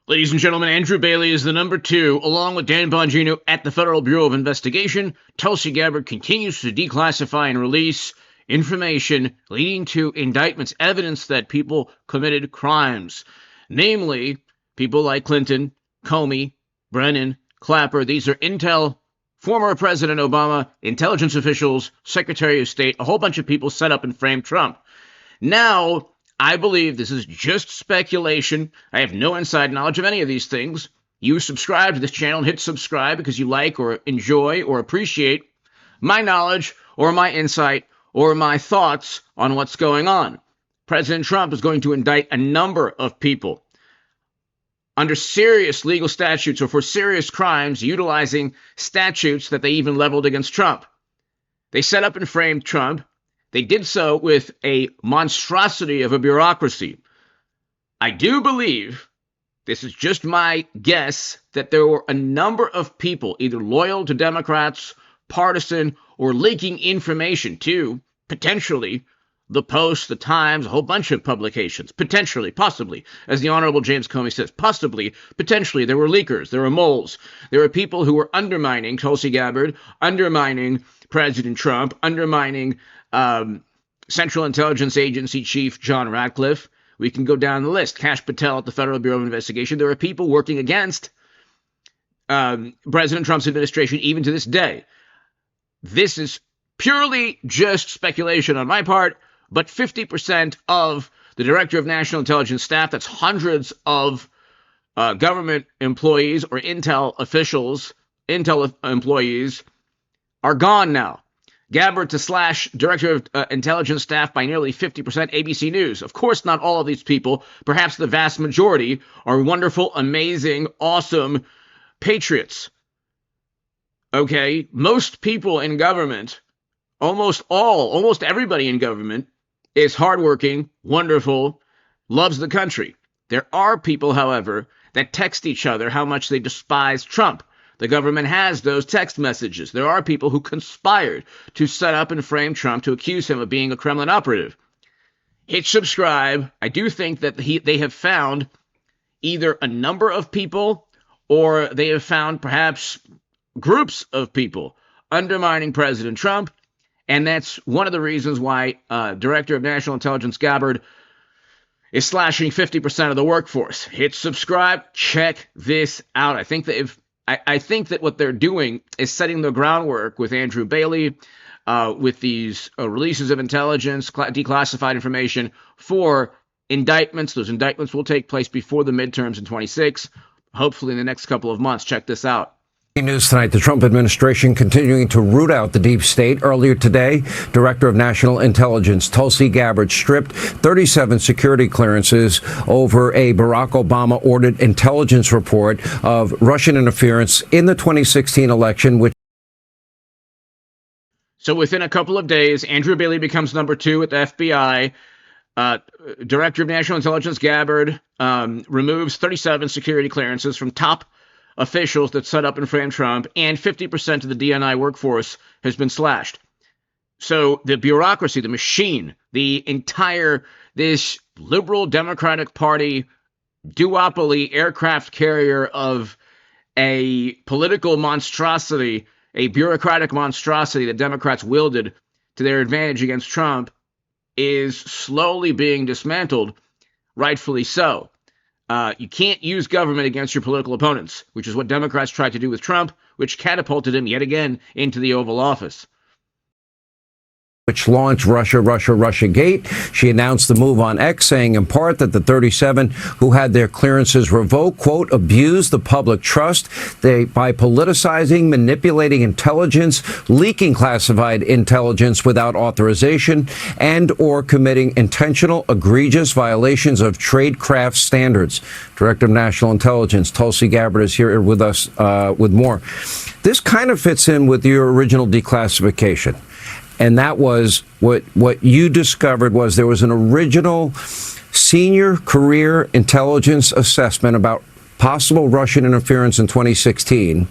Ladies and gentlemen, Andrew Bailey is the number 2, along with Dan Bongino at the Federal Bureau of Investigation. Tulsi Gabbard continues to declassify and release information leading to indictments, evidence that people committed crimes. Namely, people like Clinton, Comey, Brennan, Clapper. These are intel, former President Obama, intelligence officials, Secretary of State, a whole bunch of people set up and framed Trump. Now, I believe this is just speculation. I have no inside knowledge of any of these things. You subscribe to this channel and hit subscribe because you like or enjoy or appreciate my knowledge or my insight or my thoughts on what's going on. President Trump is going to indict a number of people under serious legal statutes or for serious crimes, utilizing statutes that they even leveled against Trump. They set up and framed Trump. They did so with a monstrosity of a bureaucracy. I do believe, this is just my guess, that there were a number of people either loyal to Democrats, partisan, or leaking information to, potentially, the Post, the Times, a whole bunch of publications. Potentially, possibly, as the Honorable James Comey says, possibly, potentially, there were leakers, there were moles. There were people who were undermining Tulsi Gabbard, undermining President Trump, undermining Central Intelligence Agency Chief John Ratcliffe. We can go down the list. Kash Patel at the Federal Bureau of Investigation. There are people working against President Trump's administration even to this day. This is purely just speculation on my part, but 50% of the Director of National Intelligence staff, that's hundreds of government employees or intel officials, intel employees, are gone now. Gabbard to slash Director of Intelligence staff by nearly 50%, ABC News. Of course, not all of these people, perhaps the vast majority, are wonderful, amazing, awesome patriots. Okay? Most people in government, almost everybody in government is hardworking, wonderful, loves the country. There are people, however, that text each other how much they despise Trump. The government has those text messages. There are people who conspired to set up and frame Trump to accuse him of being a Kremlin operative. Hit subscribe. I do think that they have found either a number of people or they have found perhaps groups of people undermining President Trump. And that's one of the reasons why Director of National Intelligence Gabbard is slashing 50% of the workforce. Hit subscribe. Check this out. I think that what they're doing is setting the groundwork with Andrew Bailey, with these releases of intelligence, declassified information for indictments. Those indictments will take place before the midterms in 26, hopefully in the next couple of months. Check this out. News tonight, the Trump administration continuing to root out the deep state. Earlier today, Director of National Intelligence Tulsi Gabbard stripped 37 security clearances over a Barack Obama ordered intelligence report of Russian interference in the 2016 election. So within a couple of days, Andrew Bailey becomes number 2 at the FBI. Director of National Intelligence Gabbard removes 37 security clearances from top officials that set up and framed Trump, and 50% of the DNI workforce has been slashed. So the bureaucracy, the machine, this liberal Democratic Party duopoly aircraft carrier of a political monstrosity, a bureaucratic monstrosity that Democrats wielded to their advantage against Trump, is slowly being dismantled, rightfully so. You can't use government against your political opponents, which is what Democrats tried to do with Trump, which catapulted him yet again into the Oval Office. Which launched Russiagate. She announced the move on X, saying in part that the 37 who had their clearances revoked, quote, abused the public trust by politicizing, manipulating intelligence, leaking classified intelligence without authorization, and or committing intentional, egregious violations of tradecraft standards. Director of National Intelligence Tulsi Gabbard is here with us with more. This kind of fits in with your original declassification. And that was what you discovered was there was an original senior career intelligence assessment about possible Russian interference in 2016.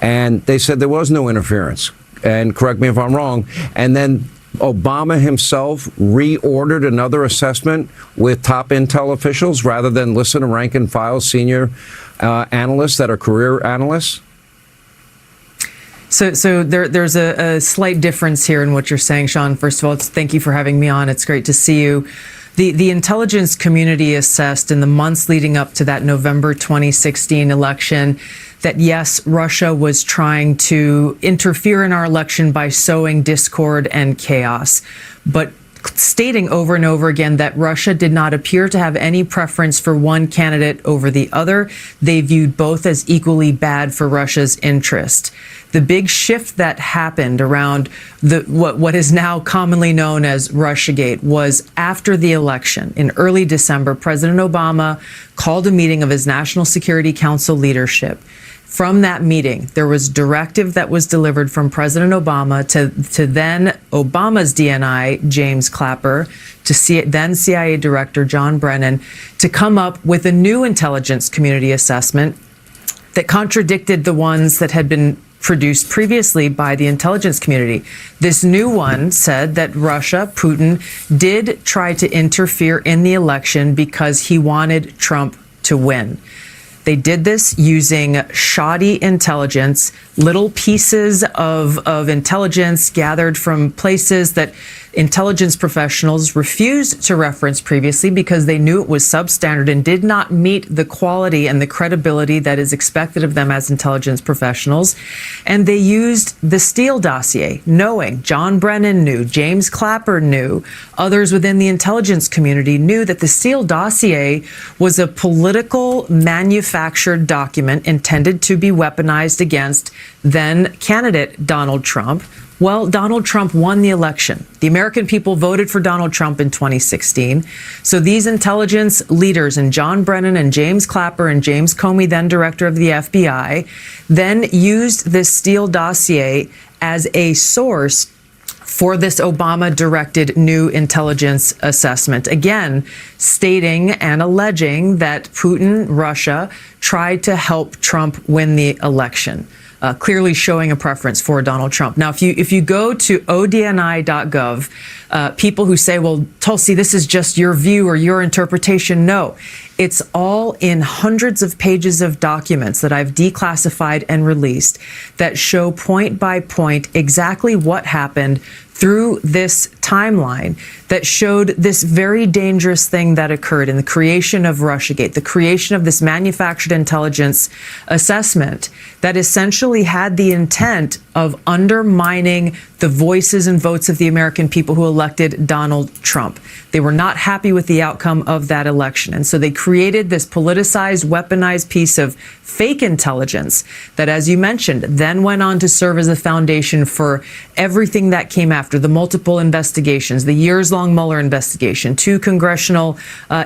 And they said there was no interference. And correct me if I'm wrong. And then Obama himself reordered another assessment with top intel officials rather than listen to rank and file senior analysts that are career analysts? So there's a slight difference here in what you're saying, Sean. First of all, thank you for having me on. It's great to see you. The intelligence community assessed in the months leading up to that November 2016 election that, yes, Russia was trying to interfere in our election by sowing discord and chaos, but stating over and over again that Russia did not appear to have any preference for one candidate over the other. They viewed both as equally bad for Russia's interest. The big shift that happened around what is now commonly known as Russiagate was after the election. In early December, President Obama called a meeting of his National Security Council leadership. From that meeting, there was directive that was delivered from President Obama to then Obama's DNI, James Clapper, to then CIA Director John Brennan, to come up with a new intelligence community assessment that contradicted the ones that had been produced previously by the intelligence community. This new one said that Russia, Putin, did try to interfere in the election because he wanted Trump to win. They did this using shoddy intelligence, little pieces of intelligence gathered from places that intelligence professionals refused to reference previously because they knew it was substandard and did not meet the quality and the credibility that is expected of them as intelligence professionals. And they used the Steele dossier, knowing John Brennan knew, James Clapper knew, others within the intelligence community knew that the Steele dossier was a political manufactured document intended to be weaponized against then candidate Donald Trump. Well, Donald Trump won the election. The American people voted for Donald Trump in 2016. So these intelligence leaders, and John Brennan and James Clapper and James Comey, then director of the FBI, then used this Steele dossier as a source for this Obama-directed new intelligence assessment. Again, stating and alleging that Putin, Russia, tried to help Trump win the election. Clearly showing a preference for Donald Trump. Now, if you go to odni.gov, people who say, well, Tulsi, this is just your view or your interpretation. No, it's all in hundreds of pages of documents that I've declassified and released that show point by point exactly what happened through this timeline that showed this very dangerous thing that occurred in the creation of Russiagate, the creation of this manufactured intelligence assessment that essentially had the intent of undermining the voices and votes of the American people who elected Donald Trump. They were not happy with the outcome of that election. And so they created this politicized, weaponized piece of fake intelligence that, as you mentioned, then went on to serve as a foundation for everything that came after, the multiple investigations, the years-long Mueller investigation, 2 congressional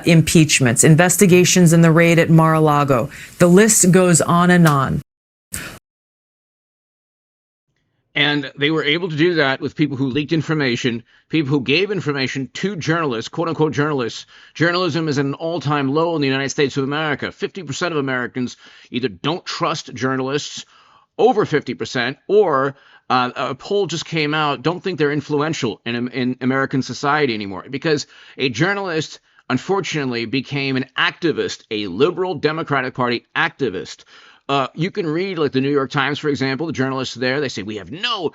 impeachments, investigations in the raid at Mar-a-Lago. The list goes on and on. And they were able to do that with people who leaked information, people who gave information to journalists, quote unquote journalists. Journalism is at an all-time low in the United States of America. 50% of Americans either don't trust journalists, over 50%, or a poll just came out, don't think they're influential in American society anymore. Because a journalist, unfortunately, became an activist, a liberal Democratic Party activist. You can read, like the New York Times, for example, the journalists there, they say we have no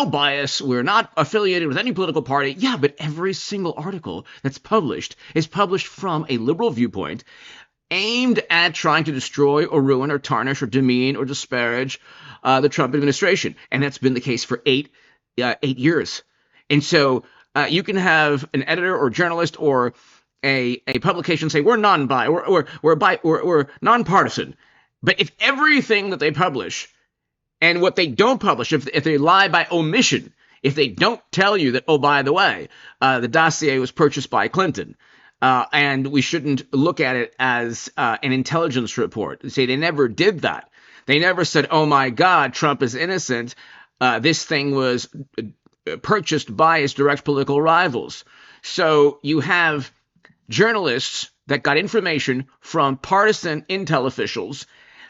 bias. We're not affiliated with any political party. Yeah, but every single article that's published is published from a liberal viewpoint, aimed at trying to destroy or ruin or tarnish or demean or disparage the Trump administration. And that's been the case for eight years. And so you can have an editor or journalist or a publication say we're non-biased, we're nonpartisan. But if everything that they publish and what they don't publish, if they lie by omission, if they don't tell you that, oh, by the way, the dossier was purchased by Clinton, and we shouldn't look at it as an intelligence report. They say they never did that. They never said, oh, my God, Trump is innocent. This thing was purchased by his direct political rivals. So you have journalists that got information from partisan intel officials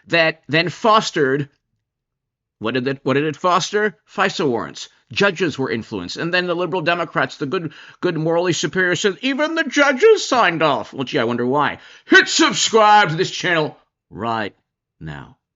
that then fostered What did it foster? FISA warrants. Judges were influenced. And then the liberal Democrats, the good morally superior, said even the judges signed off. Well, gee, I wonder why. Hit subscribe to this channel right now.